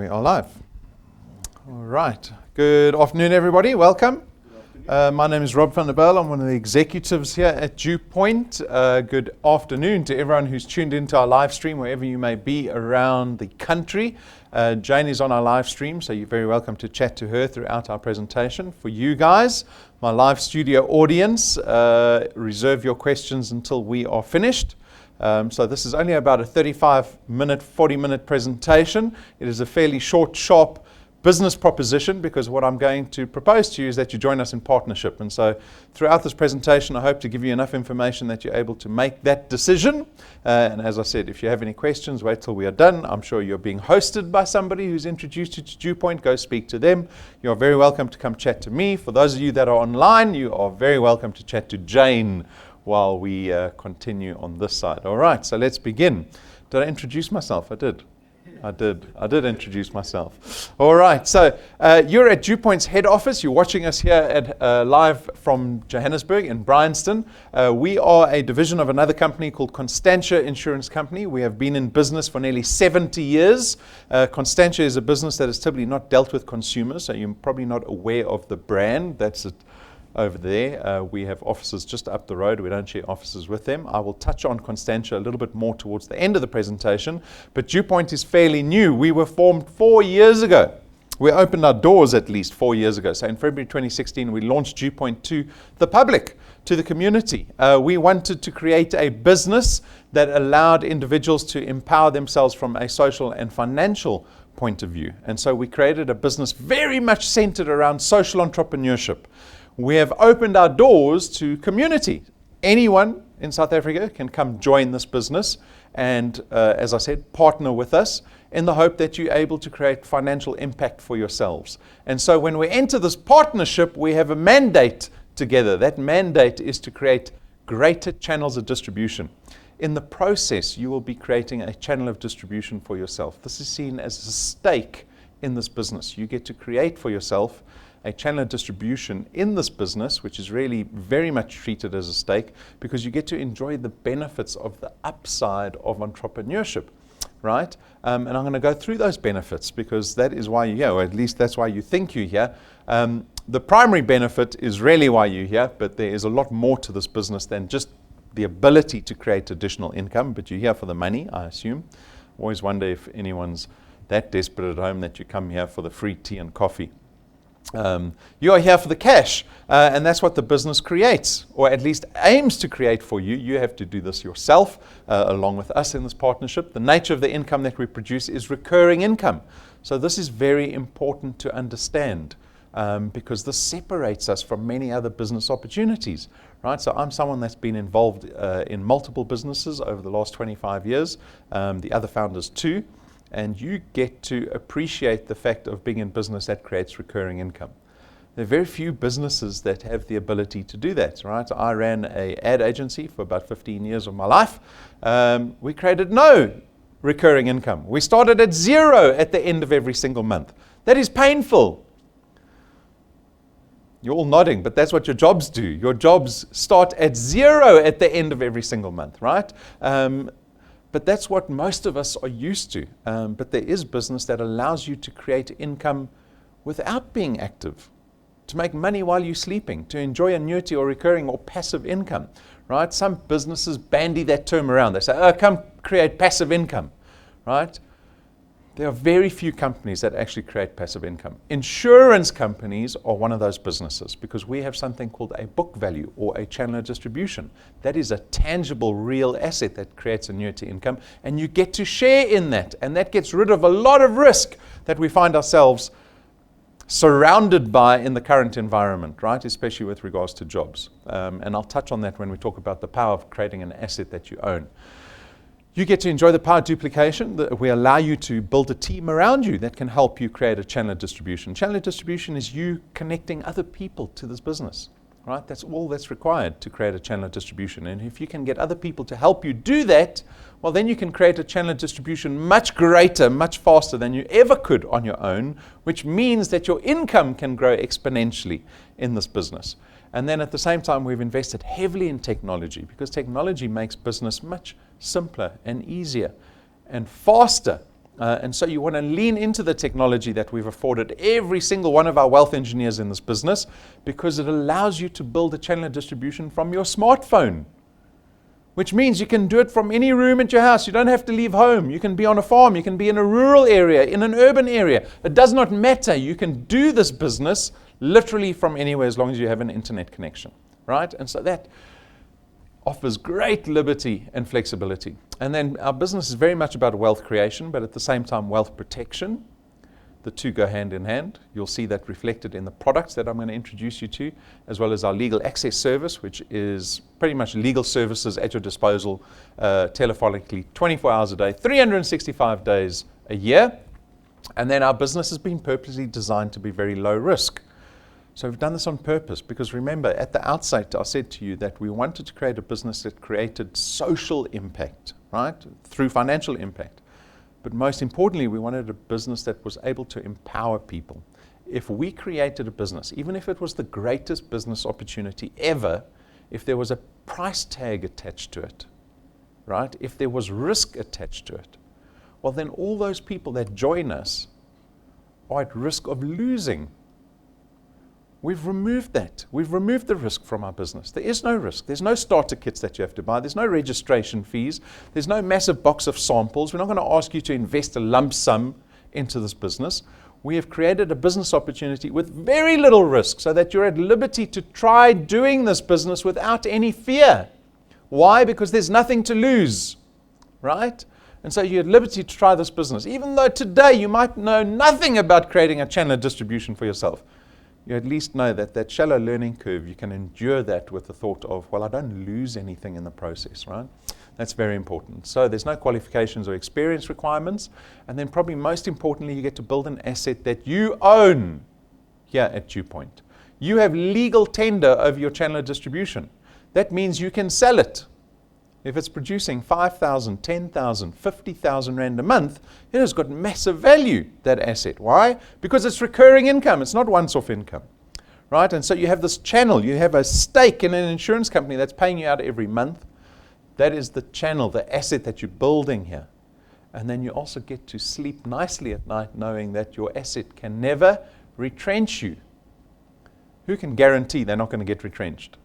We are live. All right. Good afternoon, everybody. Welcome. My name is Rob van der Bijl. I'm one of the executives here at DuePoint. Good afternoon to everyone who's tuned into our live stream, wherever you may be around the country. Jane is on our live stream, so you're very welcome to chat to her throughout our presentation. For you guys, my live studio audience, reserve your questions until we are finished. So this is only about a 35-minute, 40-minute presentation. It is a fairly short, sharp business proposition, because what I'm going to propose to you is that you join us in partnership. And so throughout this presentation, I hope to give you enough information that you're able to make that decision. And as I said, if you have any questions, wait till we are done. I'm sure you're being hosted by somebody who's introduced you to DuePoint. Go speak to them. You're very welcome to come chat to me. For those of you that are online, you are very welcome to chat to Jane while we continue on this side. All right, so let's begin. Did I introduce myself? I did introduce myself. All right, so you're at DuePoint's head office. You're watching us here at live from Johannesburg in Bryanston. We are a division of another company called Constantia Insurance Company. We have been in business for nearly 70 years. Constantia is a business that has typically not dealt with consumers, so you're probably not aware of the brand. That's it. Over there, we have offices just up the road. We don't share offices with them. I will touch on Constantia a little bit more towards the end of the presentation, but DuePoint is fairly new. We were formed 4 years ago. We opened our doors at least 4 years ago. So in February 2016, we launched DuePoint to the public, to the community. We wanted to create a business that allowed individuals to empower themselves from a social and financial point of view. And so we created a business very much centered around social entrepreneurship. We have opened our doors to community. Anyone in South Africa can come join this business and, as I said, partner with us in the hope that you're able to create financial impact for yourselves. And so when we enter this partnership, we have a mandate together. That mandate is to create greater channels of distribution. In the process, you will be creating a channel of distribution for yourself. This is seen as a stake in this business. You get to create for yourself a channel of distribution in this business, which is really very much treated as a stake, because you get to enjoy the benefits of the upside of entrepreneurship, right? And I'm going to go through those benefits, because that is why you're here, or at least that's why you think you're here. The primary benefit is really why you're here, but there is a lot more to this business than just the ability to create additional income, but you're here for the money, I assume. Always wonder if anyone's that desperate at home that you come here for the free tea and coffee. You are here for the cash, and that's what the business creates, or at least aims to create for you. You have to do this yourself, along with us in this partnership. The nature of the income that we produce is recurring income. So this is very important to understand, because this separates us from many other business opportunities, right? So I'm someone that's been involved in multiple businesses over the last 25 years, the other founders too. And you get to appreciate the fact of being in business that creates recurring income. There are very few businesses that have the ability to do that, right? I ran an ad agency for about 15 years of my life. We created no recurring income. We started at zero at the end of every single month. That is painful. You're all nodding, but that's what your jobs do. Your jobs start at zero at the end of every single month, right? But that's what most of us are used to. But there is business that allows you to create income without being active, to make money while you're sleeping, to enjoy annuity or recurring or passive income, right? Some businesses bandy that term around. They say, oh, come create passive income, right? There are very few companies that actually create passive income. Insurance companies are one of those businesses, because we have something called a book value or a channel of distribution. That is a tangible, real asset that creates annuity income, and you get to share in that. And that gets rid of a lot of risk that we find ourselves surrounded by in the current environment, right? Especially with regards to jobs. And I'll touch on that when we talk about the power of creating an asset that you own. You get to enjoy the power of duplication. We allow you to build a team around you that can help you create a channel of distribution. Channel of distribution is you connecting other people to this business, right? That's all that's required to create a channel of distribution. And if you can get other people to help you do that, well, then you can create a channel of distribution much greater, much faster than you ever could on your own, which means that your income can grow exponentially in this business. And then at the same time, we've invested heavily in technology, because technology makes business much simpler and easier and faster And so you want to lean into the technology that we've afforded every single one of our wealth engineers in this business, because it allows you to build a channel of distribution from your smartphone, which means you can do it from any room at your house. You don't have to leave home. You can be on a farm. You can be in a rural area, in an urban area. It does not matter. You can do this business literally from anywhere as long as you have an internet connection, right? And so that offers great liberty and flexibility. And then our business is very much about wealth creation, but at the same time, wealth protection. The two go hand in hand. You'll see that reflected in the products that I'm going to introduce you to, as well as our legal access service, which is pretty much legal services at your disposal telephonically 24 hours a day, 365 days a year. And then our business has been purposely designed to be very low risk. So we've done this on purpose because, remember, at the outset I said to you that we wanted to create a business that created social impact, right, through financial impact. But most importantly, we wanted a business that was able to empower people. If we created a business, even if it was the greatest business opportunity ever, if there was a price tag attached to it, right, if there was risk attached to it, well, then all those people that join us are at risk of losing. We've removed that. We've removed the risk from our business. There is no risk. There's no starter kits that you have to buy. There's no registration fees. There's no massive box of samples. We're not going to ask you to invest a lump sum into this business. We have created a business opportunity with very little risk so that you're at liberty to try doing this business without any fear. Why? Because there's nothing to lose, right? And so you're at liberty to try this business. Even though today you might know nothing about creating a channel of distribution for yourself, you at least know that that shallow learning curve, you can endure that with the thought of, well, I don't lose anything in the process, right? That's very important. So there's no qualifications or experience requirements. And then probably most importantly, you get to build an asset that you own here at DuePoint. You have legal tender over your channel of distribution. That means you can sell it. If it's producing 5,000, 10,000, 50,000 Rand a month, it has got massive value, that asset. Why? Because it's recurring income. It's not once-off income, right? And so you have this channel. You have a stake in an insurance company that's paying you out every month. That is the channel, the asset that you're building here. And then you also get to sleep nicely at night knowing that your asset can never retrench you. Who can guarantee they're not going to get retrenched?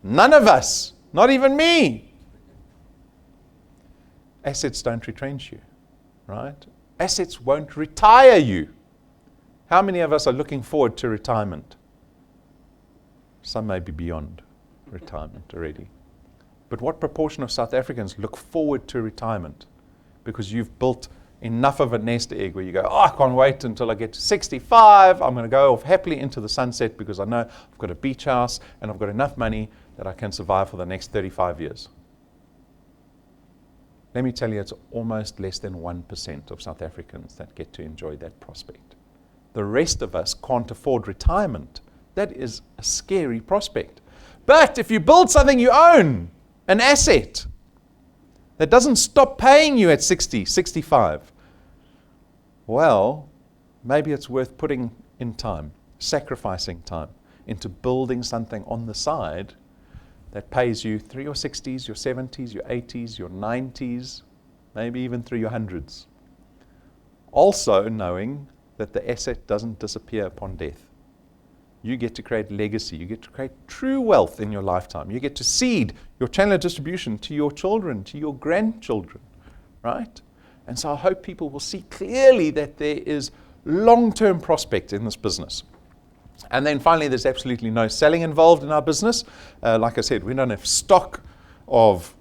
None of us. Not even me. Assets don't retrench you, right? Assets won't retire you. How many of us are looking forward to retirement? Some may be beyond retirement already. But what proportion of South Africans look forward to retirement? Because you've built enough of a nest egg where you go, oh, I can't wait until I get to 65. I'm going to go off happily into the sunset because I know I've got a beach house and I've got enough money that I can survive for the next 35 years. Let me tell you, it's almost less than 1% of South Africans that get to enjoy that prospect. The rest of us can't afford retirement. That is a scary prospect. But if you build something you own, an asset, that doesn't stop paying you at 60, 65, well, maybe it's worth putting in time, sacrificing time into building something on the side that pays you through your 60s, your 70s, your 80s, your 90s, maybe even through your 100s. Also knowing that the asset doesn't disappear upon death. You get to create legacy. You get to create true wealth in your lifetime. You get to seed your channel of distribution to your children, to your grandchildren, right? And so I hope people will see clearly that there is long-term prospect in this business. And then finally, there's absolutely no selling involved in our business. Like I said, we don't have stock of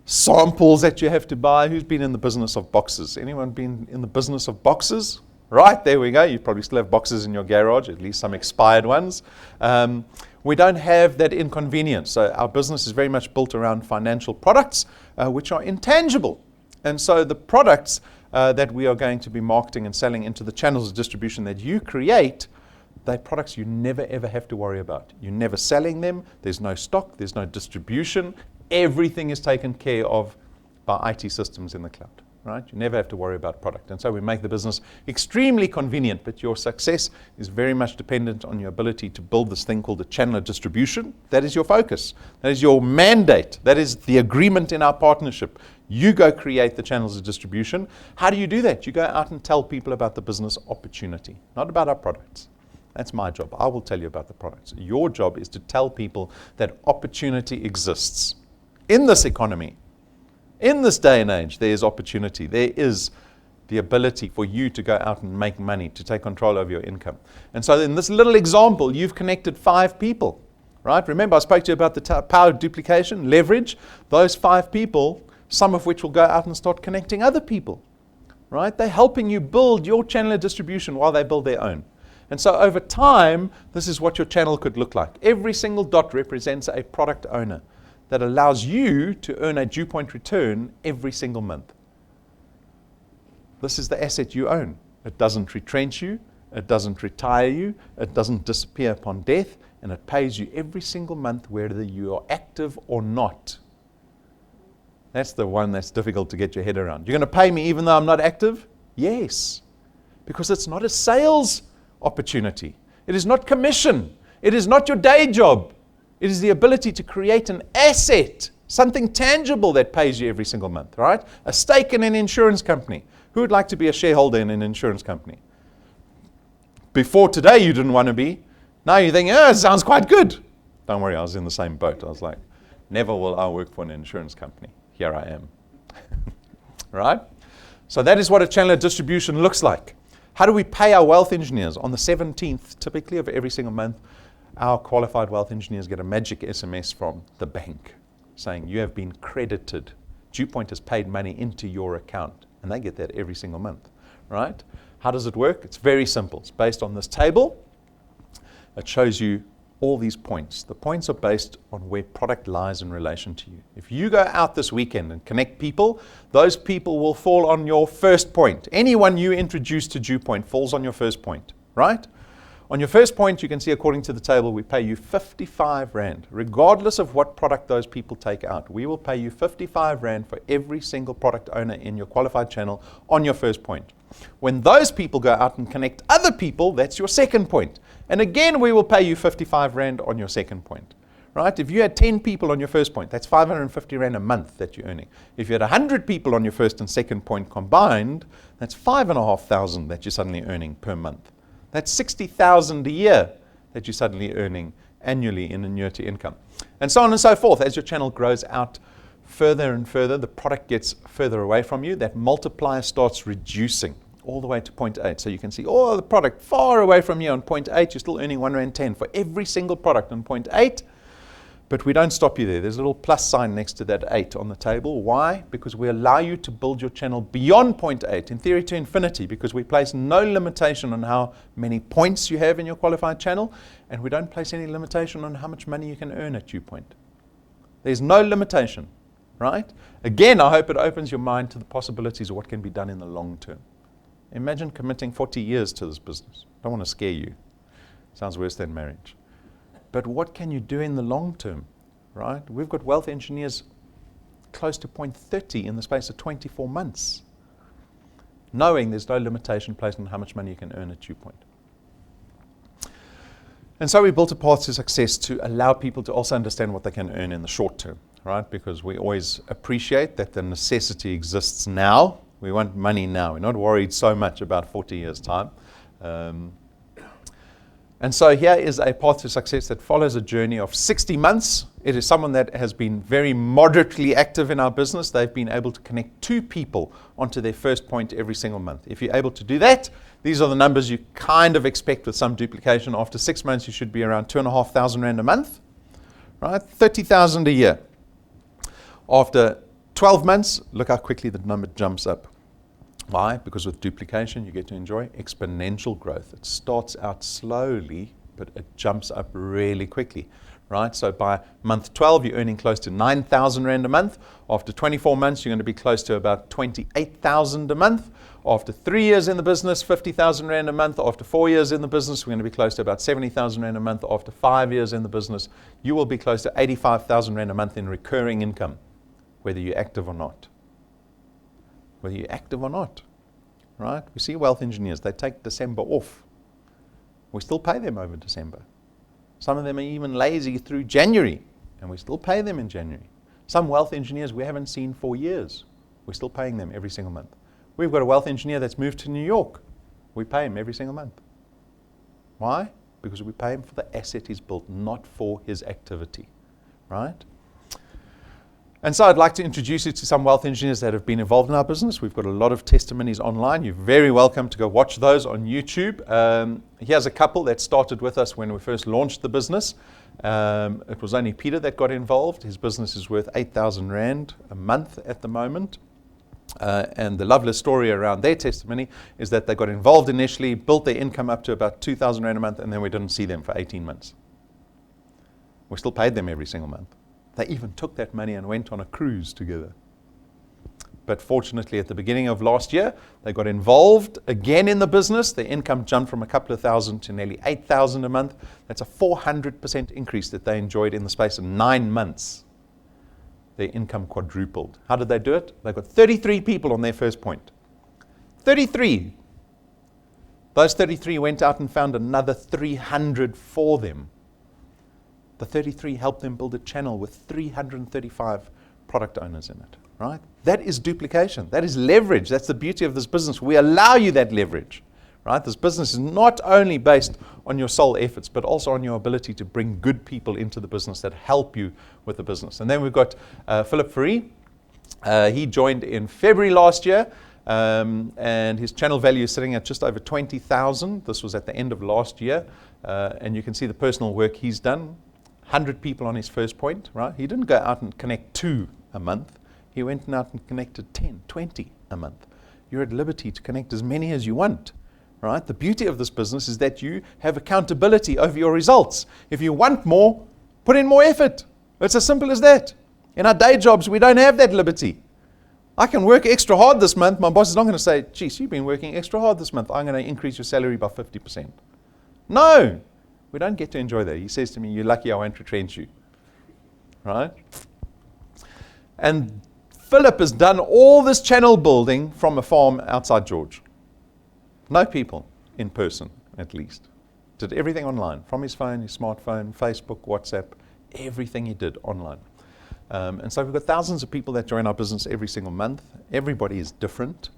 samples that you have to buy. Who's been in the business of boxes? Anyone been in the business of boxes? Right, there we go. You probably still have boxes in your garage, at least some expired ones. We don't have that inconvenience. So our business is very much built around financial products, which are intangible. And so the products that we are going to be marketing and selling into the channels of distribution that you create, they're products you never ever have to worry about. You're never selling them. There's no stock. There's no distribution. Everything is taken care of by IT systems in the cloud. right? You never have to worry about product. And so we make the business extremely convenient, but your success is very much dependent on your ability to build this thing called a channel of distribution. That is your focus. That is your mandate. That is the agreement in our partnership. You go create the channels of distribution. How do you do that? You go out and tell people about the business opportunity, not about our products. That's my job. I will tell you about the products. Your job is to tell people that opportunity exists. In this economy, in this day and age, there is opportunity. There is the ability for you to go out and make money, to take control over your income. And so in this little example, you've connected 5 people, right? Remember, I spoke to you about the power of duplication, leverage. Those 5 people, some of which will go out and start connecting other people, right? They're helping you build your channel of distribution while they build their own. And so over time, this is what your channel could look like. Every single dot represents a product owner that allows you to earn a DuePoint return every single month. This is the asset you own. It doesn't retrench you, it doesn't retire you, it doesn't disappear upon death, and it pays you every single month whether you are active or not. That's the one that's difficult to get your head around. You're going to pay me even though I'm not active? Yes, because it's not a sales opportunity. It is not commission. It is not your day job. It is the ability to create an asset, something tangible that pays you every single month, right? A stake in an insurance company. Who would like to be a shareholder in an insurance company? Before today, you didn't want to be. Now you think, oh, it sounds quite good. Don't worry, I was in the same boat. I was like, never will I work for an insurance company. Here I am. Right? So that is what a channel of distribution looks like. How do we pay our wealth engineers? On the 17th, typically, of every single month, our qualified wealth engineers get a magic SMS from the bank saying, you have been credited. DuePoint has paid money into your account. And they get that every single month, right? How does it work? It's very simple. It's based on this table. It shows you all these points. The points are based on where product lies in relation to you. If you go out this weekend and connect people, those people will fall on your first point. Anyone you introduce to DuePoint falls on your first point, right? On your first point, you can see according to the table, we pay you 55 Rand. Regardless of what product those people take out, we will pay you 55 Rand for every single product owner in your qualified channel on your first point. When those people go out and connect other people, that's your second point. And again, we will pay you 55 Rand on your second point, right? If you had 10 people on your first point, that's 550 Rand a month that you're earning. If you had 100 people on your first and second point combined, that's 5,500 that you're suddenly earning per month. That's 60,000 a year that you're suddenly earning annually in annuity income. And so on and so forth. As your channel grows out further and further, the product gets further away from you. That multiplier starts reducing all the way to 0.8. So you can see, oh, the product far away from you on 0.8. You're still earning 1 Rand 10 for every single product on 0.8. But we don't stop you there. There's a little plus sign next to that 8 on the table. Why? Because we allow you to build your channel beyond 0.8, in theory to infinity, because we place no limitation on how many points you have in your qualified channel, and we don't place any limitation on how much money you can earn at DuePoint. There's no limitation, right? Again, I hope it opens your mind to the possibilities of what can be done in the long term. Imagine committing 40 years to this business. I don't want to scare you. Sounds worse than marriage. But what can you do in the long term, right? We've got wealth engineers close to 0.30 in the space of 24 months, knowing there's no limitation placed on how much money you can earn at DuePoint. And so we built a path to success to allow people to also understand what they can earn in the short term, right? Because we always appreciate that the necessity exists now. We want money now. We're not worried so much about 40 years' time. And so here is a path to success that follows a journey of 60 months. It is someone that has been very moderately active in our business. They've been able to connect 2 people onto their first point every single month. If you're able to do that, these are the numbers you kind of expect with some duplication. After 6 months, you should be around 2,500 Rand a month, right? 30,000 a year. After 12 months, look how quickly the number jumps up. Why? Because with duplication, you get to enjoy exponential growth. It starts out slowly, but it jumps up really quickly, right? So by month 12, you're earning close to 9,000 Rand a month. After 24 months, you're going to be close to about 28,000 a month. After 3 years in the business, 50,000 Rand a month. After 4 years in the business, we're going to be close to about 70,000 Rand a month. After 5 years in the business, you will be close to 85,000 Rand a month in recurring income, whether you're active or not. whether you're active or not, right? We see wealth engineers, they take December off. We still pay them over December. Some of them are even lazy through January, and we still pay them in January. Some wealth engineers we haven't seen for years. We're still paying them every single month. We've got a wealth engineer that's moved to New York. We pay him every single month. Why? Because we pay him for the asset he's built, not for his activity, right? And so I'd like to introduce you to some wealth engineers that have been involved in our business. We've got a lot of testimonies online. You're very welcome to go watch those on YouTube. Here's a couple that started with us when we first launched the business. It was only Peter that got involved. His business is worth 8,000 Rand a month at the moment. And the lovely story around their testimony is that they got involved initially, built their income up to about 2,000 Rand a month, and then we didn't see them for 18 months. We still paid them every single month. They even took that money and went on a cruise together. But fortunately, at the beginning of last year, they got involved again in the business. Their income jumped from a couple of thousand to nearly 8,000 a month. That's a 400% increase that they enjoyed in the space of 9 months. Their income quadrupled. How did they do it? They got 33 people on their first point. 33. Those 33 went out and found another 300 for them. The 33 helped them build a channel with 335 product owners in it, right? That is duplication. That is leverage. That's the beauty of this business. We allow you that leverage, right? This business is not only based on your sole efforts, but also on your ability to bring good people into the business that help you with the business. And then we've got Philip Fourie. He joined in February last year, and his channel value is sitting at just over 20,000. This was at the end of last year, and you can see the personal work he's done. 100 people on his first point, right? He didn't go out and connect 2 a month. He went out and connected 10, 20 a month. You're at liberty to connect as many as you want, right? The beauty of this business is that you have accountability over your results. If you want more, put in more effort. It's as simple as that. In our day jobs, we don't have that liberty. I can work extra hard this month. My boss is not going to say, geez, you've been working extra hard this month. I'm going to increase your salary by 50%. No. We don't get to enjoy that. He says to me, you're lucky I won't retrench you. Right? And Philip has done all this channel building from a farm outside George. No people in person, at least. Did everything online, from his phone, his smartphone, Facebook, WhatsApp, everything he did online. And so we've got thousands of people that join our business every single month. Everybody is different.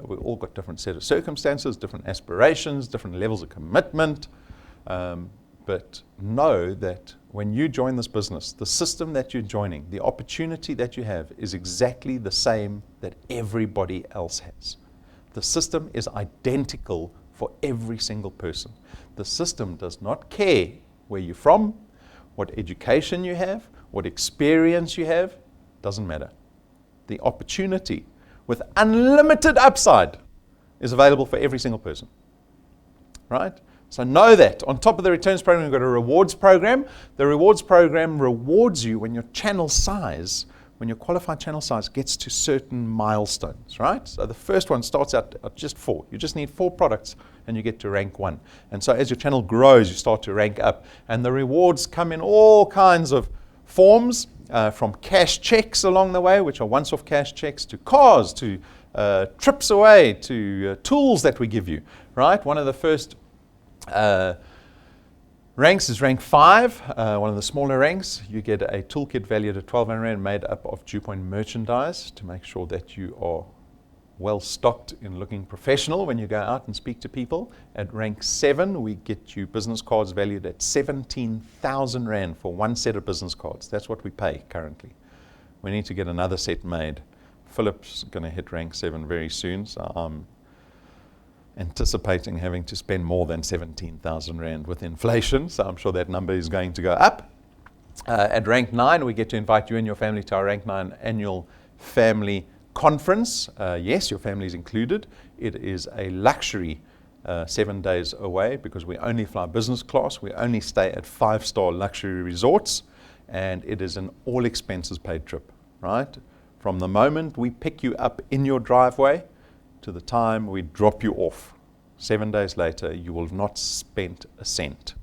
We've all got different set of circumstances, different aspirations, different levels of commitment. But know that when you join this business, the system that you're joining, the opportunity that you have is exactly the same that everybody else has. The system is identical for every single person. The system does not care where you're from, what education you have, what experience you have, doesn't matter. The opportunity with unlimited upside is available for every single person, right? So know that. On top of the returns program, we've got a rewards program. The rewards program rewards you when your channel size, when your qualified channel size gets to certain milestones, right? So the first one starts out at just 4. You just need 4 products and you get to rank 1. And so as your channel grows, you start to rank up. And the rewards come in all kinds of forms, from cash checks along the way, which are once-off cash checks, to cars, to trips away, to tools that we give you, right? One of the first ranks is rank 5, one of the smaller ranks. You get a toolkit valued at 1,200 Rand made up of DuePoint merchandise to make sure that you are well stocked in looking professional when you go out and speak to people. At rank 7, we get you business cards valued at 17,000 Rand for one set of business cards. That's what we pay currently. We need to get another set made. Philip's going to hit rank 7 very soon, so I'm anticipating having to spend more than 17,000 Rand with inflation, so I'm sure that number is going to go up. At rank 9, we get to invite you and your family to our rank 9 annual family conference. Yes, your family is included. It is a luxury 7 days away because we only fly business class. We only stay at 5-star luxury resorts, and it is an all expenses paid trip, right? From the moment we pick you up in your driveway to the time we drop you off, 7 days later, you will have not spent a cent.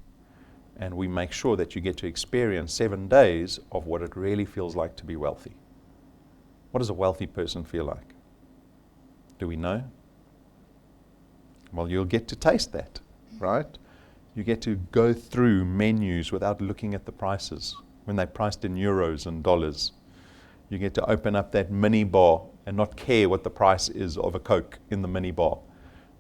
And we make sure that you get to experience 7 days of what it really feels like to be wealthy. What does a wealthy person feel like? Do we know? Well, you'll get to taste that, right? You get to go through menus without looking at the prices when they're priced in euros and dollars. You get to open up that mini bar and not care what the price is of a Coke in the mini bar.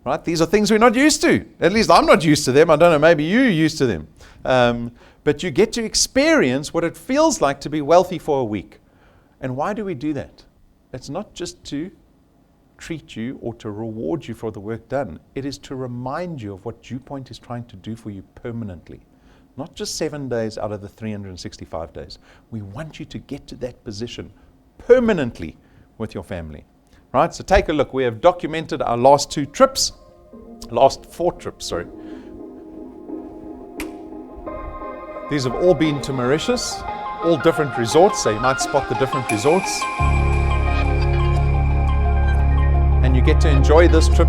Right? These are things we're not used to. At least I'm not used to them. I don't know, maybe you're used to them. But you get to experience what it feels like to be wealthy for a week. And why do we do that? It's not just to treat you or to reward you for the work done. It is to remind you of what DuePoint is trying to do for you permanently. Not just 7 days out of the 365 days. We want you to get to that position permanently with your family. Right? So take a look. We have documented our last 4 trips, sorry. These have all been to Mauritius, all different resorts, so you might spot the different resorts. And you get to enjoy this trip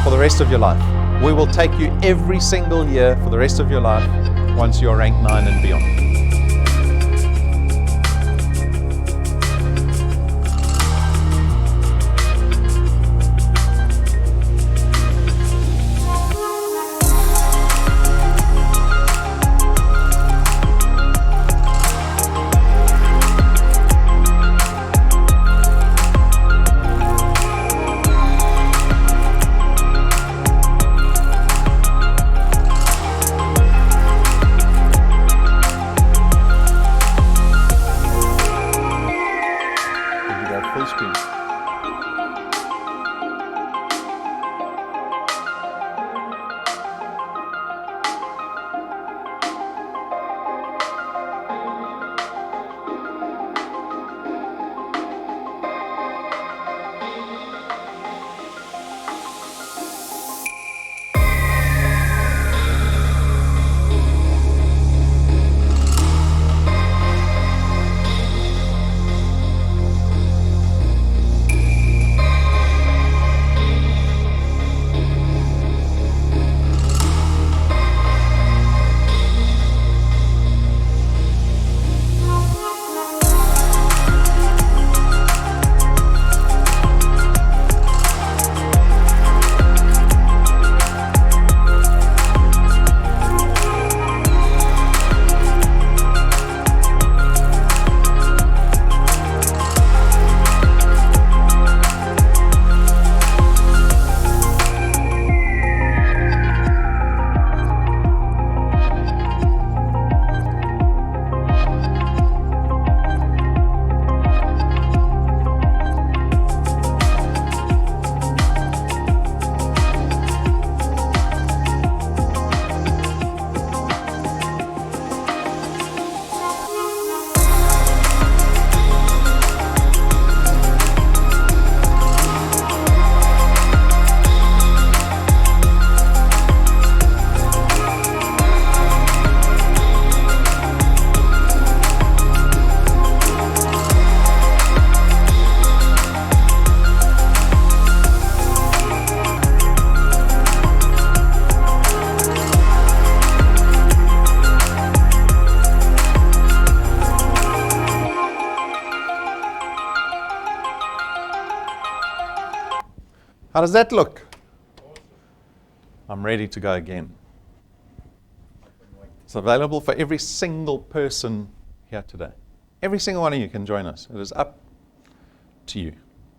for the rest of your life. We will take you every single year for the rest of your life once you're ranked 9 and beyond. How does that look? I'm ready to go again. It's available for every single person here today. Every single one of you can join us. It is up to you.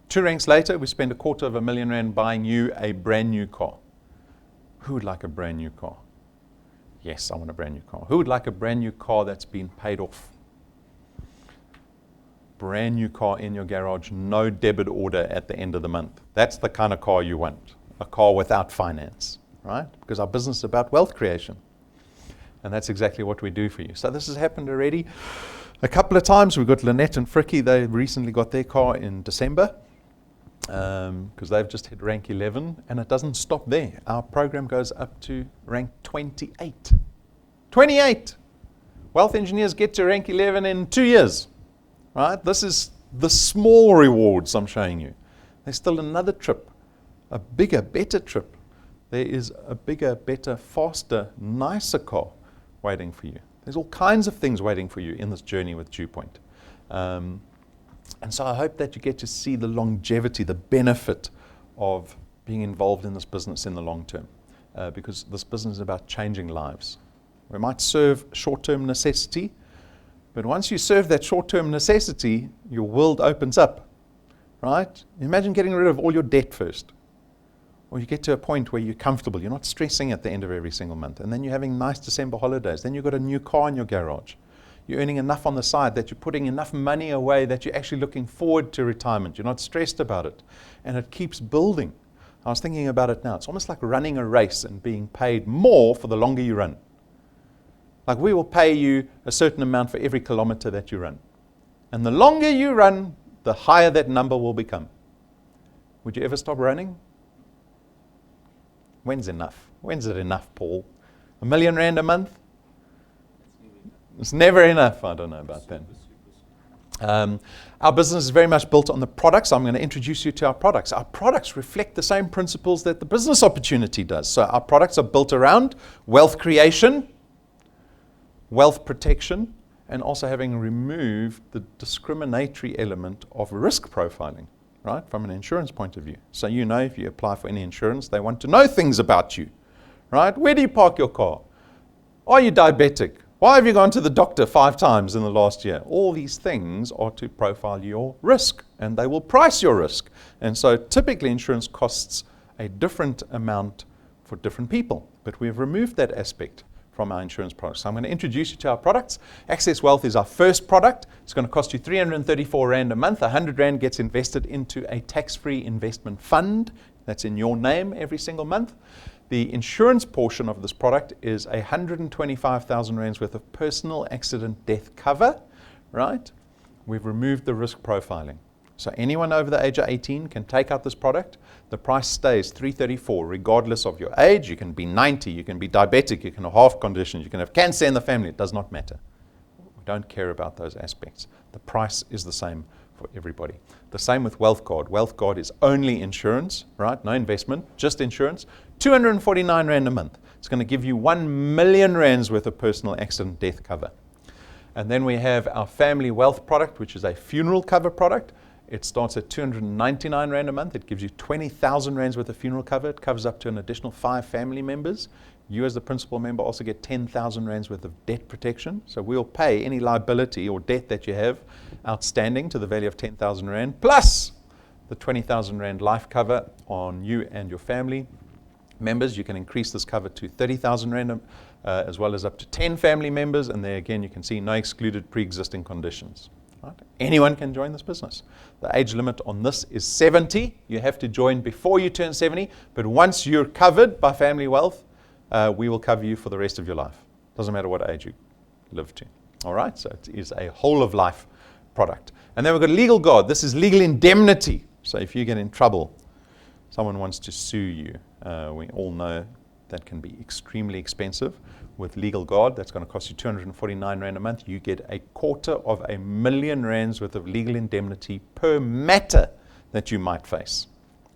2 ranks later, we spend R250,000 buying you a brand new car. Who would like a brand new car? Yes, I want a brand new car. Who would like a brand new car that's been paid off? Brand new car in your garage, no debit order at the end of the month. That's the kind of car you want. A car without finance, right? Because our business is about wealth creation. And that's exactly what we do for you. So this has happened already a couple of times. We've got Lynette and Fricky. They recently got their car in December because they've just hit rank 11. And it doesn't stop there. Our program goes up to rank 28. 28! Wealth engineers get to rank 11 in 2 years. Right? This is the small rewards I'm showing you. There's still another trip, a bigger, better trip. There is a bigger, better, faster, nicer car waiting for you. There's all kinds of things waiting for you in this journey with DuePoint. And so I hope that you get to see the longevity, the benefit of being involved in this business in the long term, because this business is about changing lives. We might serve short-term necessity, but once you serve that short-term necessity, your world opens up, right? Imagine getting rid of all your debt first. Or you get to a point where you're comfortable, you're not stressing at the end of every single month, and then you're having nice December holidays, then you've got a new car in your garage. You're earning enough on the side that you're putting enough money away that you're actually looking forward to retirement. You're not stressed about it, and it keeps building. I was thinking about it now. It's almost like running a race and being paid more for the longer you run. Like we will pay you a certain amount for every kilometer that you run. And the longer you run, the higher that number will become. Would you ever stop running? When's enough? When's it enough, Paul? R1 million a month? It's never enough. I don't know about that. Our business is very much built on the products. I'm going to introduce you to our products. Our products reflect the same principles that the business opportunity does. So our products are built around wealth creation, wealth protection, and also having removed the discriminatory element of risk profiling, right, from an insurance point of view. So you know if you apply for any insurance, they want to know things about you, right? Where do you park your car? Are you diabetic? Why have you gone to the doctor 5 times in the last year? All these things are to profile your risk, and they will price your risk. And so typically insurance costs a different amount for different people, but we've removed that aspect from our insurance products. So I'm going to introduce you to our products. Access Wealth is our first product. It's going to cost you 334 Rand a month. 100 Rand gets invested into a tax-free investment fund that's in your name every single month. The insurance portion of this product is 125,000 Rands worth of personal accident death cover, right? We've removed the risk profiling. So anyone over the age of 18 can take out this product. The price stays 334 regardless of your age. You can be 90, you can be diabetic, you can have heart conditions, you can have cancer in the family. It does not matter. We don't care about those aspects. The price is the same for everybody. The same with Wealth Guard. Wealth Guard is only insurance, right? No investment, just insurance. 249 Rand a month. It's going to give you 1 million Rands worth of personal accident death cover. And then we have our Family Wealth product, which is a funeral cover product. It starts at 299 Rand a month. It gives you 20,000 Rands worth of funeral cover. It covers up to an additional 5 family members. You as the principal member also get 10,000 Rands worth of debt protection. So we'll pay any liability or debt that you have outstanding to the value of 10,000 Rand, plus the 20,000 Rand life cover on you and your family members. You can increase this cover to 30,000 Rand as well as up to 10 family members. And there again, you can see no excluded pre-existing conditions. Right? Anyone can join this business. The age limit on this is 70. You have to join before you turn 70. But once you're covered by Family Wealth, we will cover you for the rest of your life. Doesn't matter what age you live to. All right, so it is a whole of life product. And then we've got Legal Guard. This is legal indemnity. So if you get in trouble, someone wants to sue you, we all know that can be extremely expensive. With Legal Guard, that's going to cost you 249 Rand a month. You get 250,000 Rands worth of legal indemnity per matter that you might face,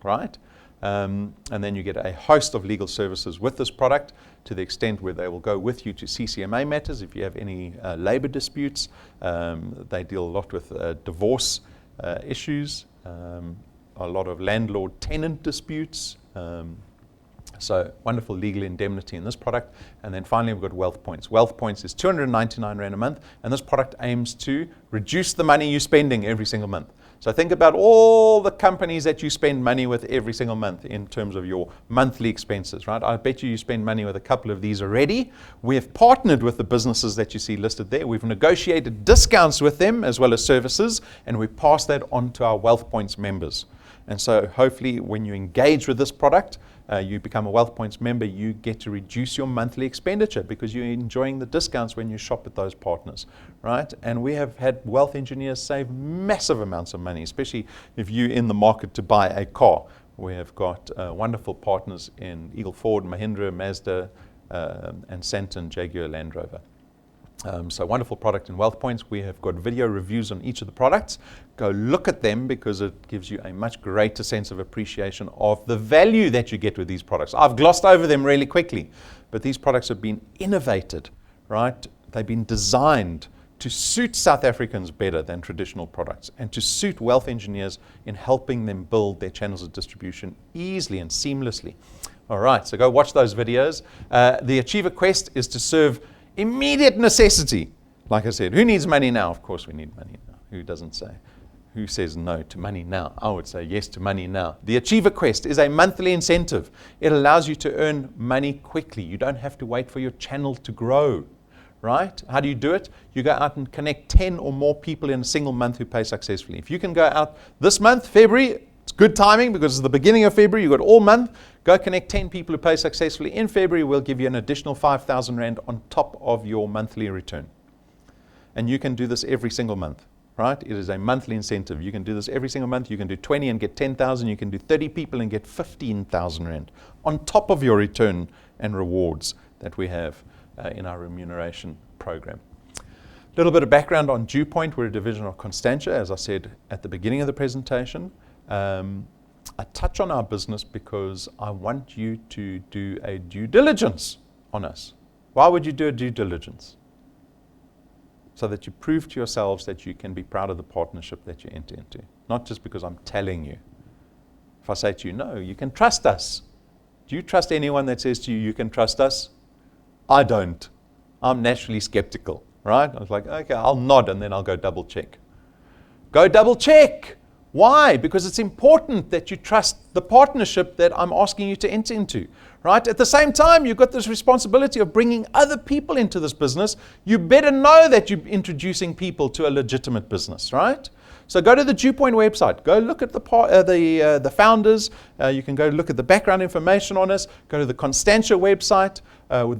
right? And then you get a host of legal services with this product to the extent where they will go with you to CCMA matters. If you have any labor disputes, they deal a lot with divorce issues, a lot of landlord-tenant disputes. So wonderful legal indemnity in this product. And then finally, we've got Wealth Points. Wealth Points is 299 Rand a month, and this product aims to reduce the money you're spending every single month. So think about all the companies that you spend money with every single month in terms of your monthly expenses, right? I bet you spend money with a couple of these already. We have partnered with the businesses that you see listed there. We've negotiated discounts with them as well as services, and we pass that on to our Wealth Points members. And so hopefully when you engage with this product, you become a Wealth Points member, you get to reduce your monthly expenditure because you're enjoying the discounts when you shop at those partners, right? And we have had wealth engineers save massive amounts of money, especially if you're in the market to buy a car. We have got wonderful partners in Eagle Ford, Mahindra, Mazda, and Santon, Jaguar, Land Rover. So wonderful product in Wealth Points. We have got video reviews on each of the products. Go look at them because it gives you a much greater sense of appreciation of the value that you get with these products. I've glossed over them really quickly, but these products have been innovated, right? They've been designed to suit South Africans better than traditional products, and to suit wealth engineers in helping them build their channels of distribution easily and seamlessly. All right, so go watch those videos. The Achiever Quest is to serve immediate necessity. Like I said, who needs money now? Of course we need money now. Who doesn't say? Who says no to money now? I would say yes to money now. The Achiever Quest is a monthly incentive. It allows you to earn money quickly. You don't have to wait for your channel to grow. Right? How do you do it? You go out and connect 10 or more people in a single month who pay successfully. If you can go out this month, February, it's good timing because it's the beginning of February, you've got all month, go connect 10 people who pay successfully. In February, we'll give you an additional 5,000 Rand on top of your monthly return. And you can do this every single month, right? It is a monthly incentive. You can do this every single month. You can do 20 and get 10,000. You can do 30 people and get 15,000 Rand on top of your return and rewards that we have in our remuneration program. A little bit of background on DuePoint. We're a division of Constantia, as I said at the beginning of the presentation. I touch on our business because I want you to do a due diligence on us. Why would you do a due diligence? So that you prove to yourselves that you can be proud of the partnership that you enter into. Not just because I'm telling you. If I say to you, no, you can trust us. Do you trust anyone that says to you, you can trust us? I don't. I'm naturally skeptical, right? I was like, okay, I'll nod and then I'll go double check. Go double check. Why? Because it's important that you trust the partnership that I'm asking you to enter into, right? At the same time, you've got this responsibility of bringing other people into this business. You better know that you're introducing people to a legitimate business, right? So go to the DuePoint website. Go look at the founders. You can go look at the background information on us. Go to the Constantia website.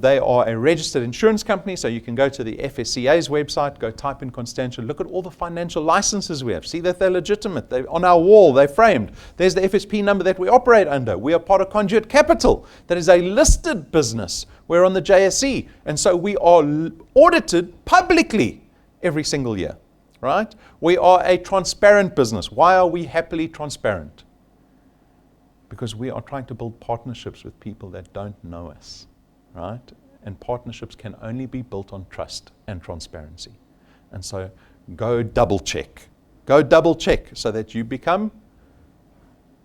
They are a registered insurance company, so you can go to the FSCA's website, go type in Constantia, look at all the financial licenses we have. See that they're legitimate. They're on our wall. They're framed. There's the FSP number that we operate under. We are part of Conduit Capital. That is a listed business. We're on the JSE. And so we are audited publicly every single year. Right? We are a transparent business. Why are we happily transparent? Because we are trying to build partnerships with people that don't know us, right? And partnerships can only be built on trust and transparency. And so go double check. Go double check so that you become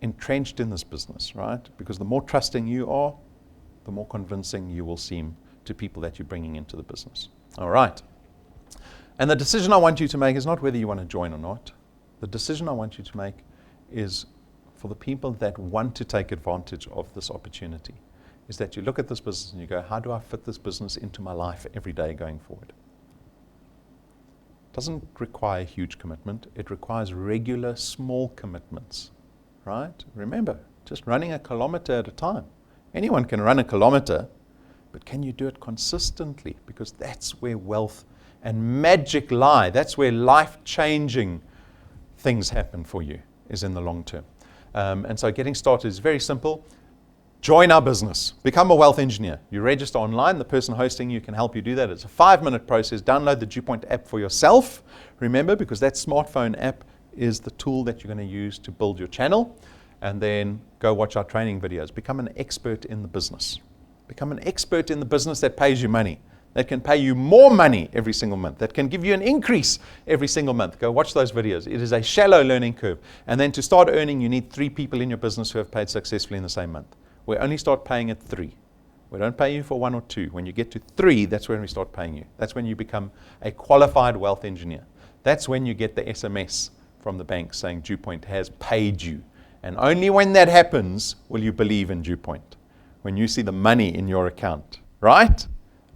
entrenched in this business, right? Because the more trusting you are, the more convincing you will seem to people that you're bringing into the business. All right. And the decision I want you to make is not whether you want to join or not. The decision I want you to make is for the people that want to take advantage of this opportunity, is that you look at this business and you go, how do I fit this business into my life every day going forward? It doesn't require huge commitment. It requires regular, small commitments, right? Remember, just running a kilometer at a time. Anyone can run a kilometer, but can you do it consistently? Because that's where wealth and magic lie. That's where life-changing things happen for you, is in the long term. And so getting started is very simple. Join our business. Become a wealth engineer. You register online. The person hosting you can help you do that. It's a 5-minute process. Download the DuePoint app for yourself. Remember, because that smartphone app is the tool that you're going to use to build your channel. And then go watch our training videos. Become an expert in the business. Become an expert in the business that pays you money, that can pay you more money every single month, that can give you an increase every single month. Go watch those videos. It is a shallow learning curve. And then to start earning, you need 3 people in your business who have paid successfully in the same month. We only start paying at 3. We don't pay you for 1 or 2. When you get to 3, that's when we start paying you. That's when you become a qualified wealth engineer. That's when you get the SMS from the bank saying DuePoint has paid you. And only when that happens will you believe in DuePoint. When you see the money in your account, right?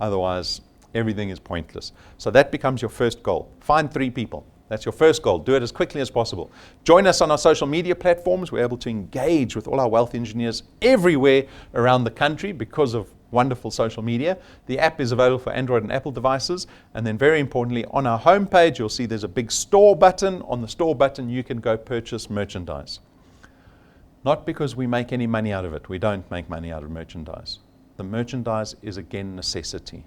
Otherwise, everything is pointless. So that becomes your first goal. Find 3 people. That's your first goal. Do it as quickly as possible. Join us on our social media platforms. We're able to engage with all our wealth engineers everywhere around the country because of wonderful social media. The app is available for Android and Apple devices. And then very importantly, on our homepage, you'll see there's a big store button. On the store button, you can go purchase merchandise. Not because we make any money out of it. We don't make money out of merchandise. The merchandise is, again, necessity.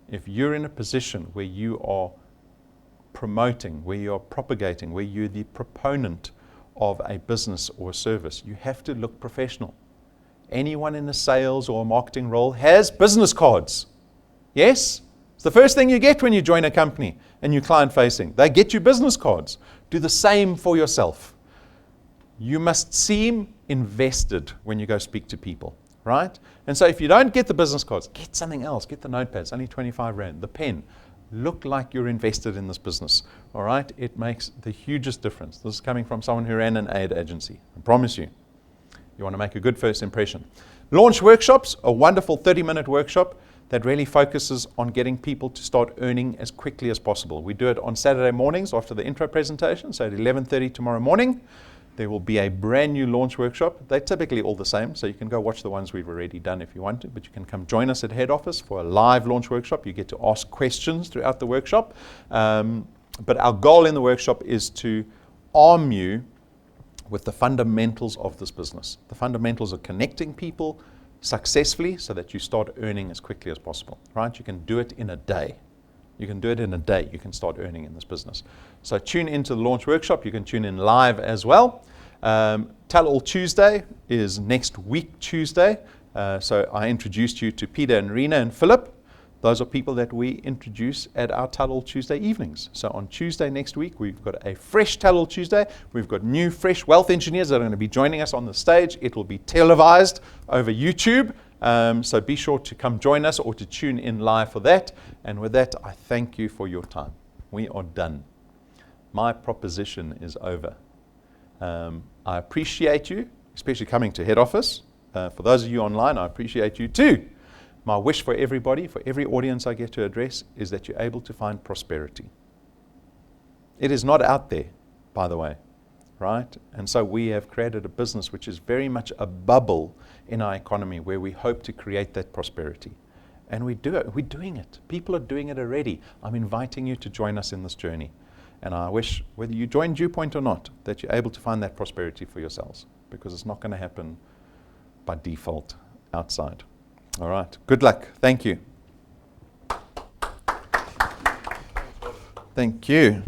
If you're in a position where you are promoting, where you're propagating, where you're the proponent of a business or a service, you have to look professional. Anyone in a sales or a marketing role has business cards. Yes? It's the first thing you get when you join a company and you're client-facing. They get you business cards. Do the same for yourself. You must seem invested when you go speak to people, right? And so if you don't get the business cards, get something else. Get the notepads, only 25 Rand, the pen. Look like you're invested in this business, all right? It makes the hugest difference. This is coming from someone who ran an ad agency. I promise you. You want to make a good first impression. Launch workshops, a wonderful 30-minute workshop that really focuses on getting people to start earning as quickly as possible. We do it on Saturday mornings after the intro presentation, so at 11:30 tomorrow morning. There will be a brand new launch workshop. They're typically all the same, so you can go watch the ones we've already done if you want to, but you can come join us at head office for a live launch workshop. You get to ask questions throughout the workshop. But our goal in the workshop is to arm you with the fundamentals of this business. The fundamentals of connecting people successfully so that you start earning as quickly as possible, right? You can do it in a day. You can do it in a day. You can start earning in this business. So tune into the launch workshop. You can tune in live as well. Tell All Tuesday is next week, Tuesday. So I introduced you to Peter and Rena and Philip. Those are people that we introduce at our Tell All Tuesday evenings. So on Tuesday next week, we've got a fresh Tell All Tuesday. We've got new, fresh wealth engineers that are going to be joining us on the stage. It will be televised over YouTube. So be sure to come join us or to tune in live for that. And with that, I thank you for your time. We are done. My proposition is over. I appreciate you, especially coming to head office. For those of you online, I appreciate you too. My wish for everybody, for every audience I get to address, is that you're able to find prosperity. It is not out there, by the way, right? And so we have created a business which is very much a bubble in our economy where we hope to create that prosperity. And we do it. We're doing it. People are doing it already. I'm inviting you to join us in this journey. And I wish, whether you join DuePoint or not, that you're able to find that prosperity for yourselves, because it's not going to happen by default outside. All right. Good luck. Thank you. Thank you.